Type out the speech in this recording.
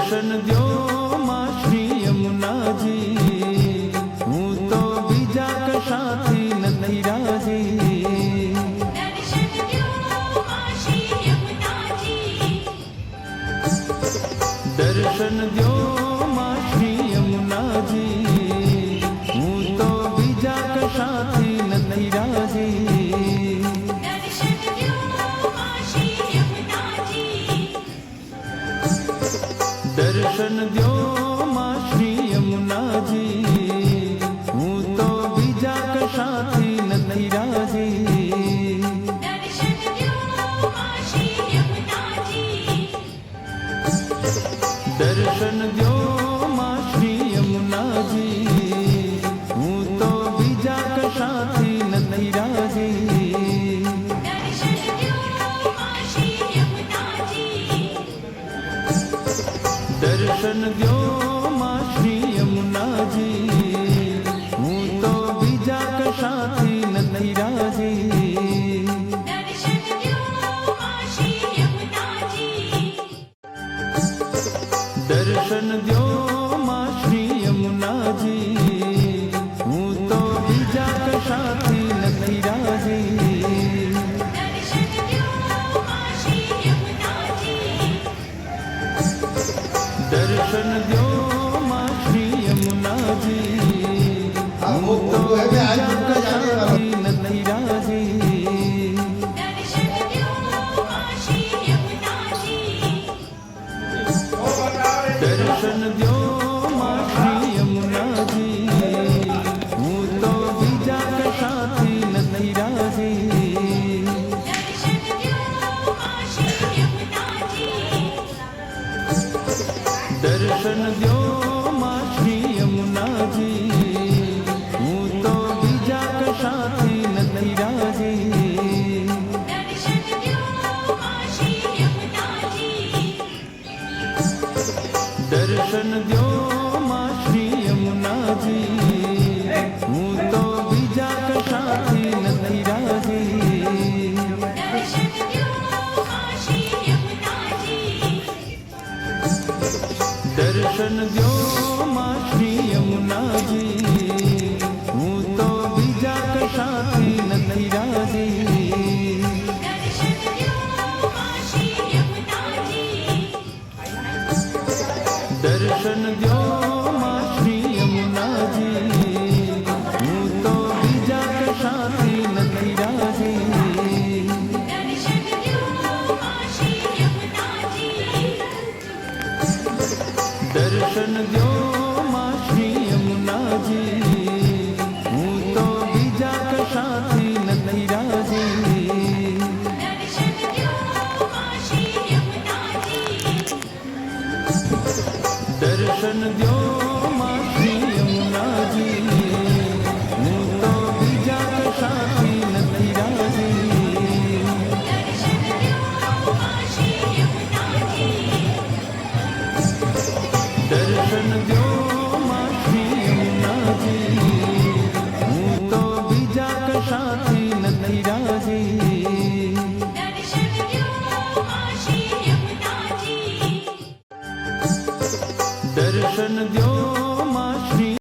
દર્શન દ્યો માં શ્રી યમુનાજી, હું તો બીજા કશાથી નથી રાજી. દર્શન દ્યો માં શ્રી યમુનાજી, દર્શન દ્યો માં શ્રી યમુનાજી, હું તો બીજા કશાથી નથી રાજી. દર્શન દ્યો માં શ્રી યમુનાજી, દર્શન દ્યો માં શ્રી યમુનાજી, હું તો બીજા કશાથી નથી રાજી. દર્શન દ્યો માં શ્રી યમુનાજી, દર્શન દ્યો માં શ્રી યમુનાજી, હું તો બીજા કશાથી નથી રાજી. દર્શન દ્યો માં શ્રી યમુનાજી, દર્શન દ્યો માં શ્રી યમુનાજી, હું તો બીજા કશાથી નથી રાજી. દર્શન દ્યો માં શ્રી યમુનાજી, દર્શન દ્યો માં શ્રી યમુનાજી, હું તો બીજા કશાથી નથી રાજી. દર્શન દ્યો માં શ્રી યમુનાજી, દર્શન દ્યો માં શ્રી યમુનાજી, હું તો બીજા કશાથી નથી રાજી. દર્શન દ્યો માં શ્રી યમુનાજી, દર્શન દ્યો માં શ્રી યમુનાજી, હું તો બીજા કશાથી નથી રાજી. દર્શન દ્યો માં શ્રી યમુનાજી, દર્શન દ્યો માં શ્રી યમુનાજી, હું તો બીજા કશાથી નથી રાજી. દર્શન દ્યો માં શ્રી યમુનાજી, દર્શન દ્યો માં શ્રી યમુનાજી, હું તો બીજા કશાથી નથી રાજી. દર્શન દ્યો માં શ્રી યમુનાજી, દર્શન દ્યો માં શ્રી યમુનાજી, હું તો બીજા કશાથી નથી રાજી. દર્શન દ્યો માં શ્રી યમુનાજી, દર્શન દ્યો માં શ્રી યમુનાજી, હું તો બીજા કશાથી નથી રાજી. દર્શન દ્યો માં શ્રી યમુનાજી, દર્શન દ્યો માં શ્રી યમુનાજી, હું તો બીજા કશાથી નથી રાજી. દર્શન દ્યો માં શ્રી યમુનાજી, દર્શન દ્યો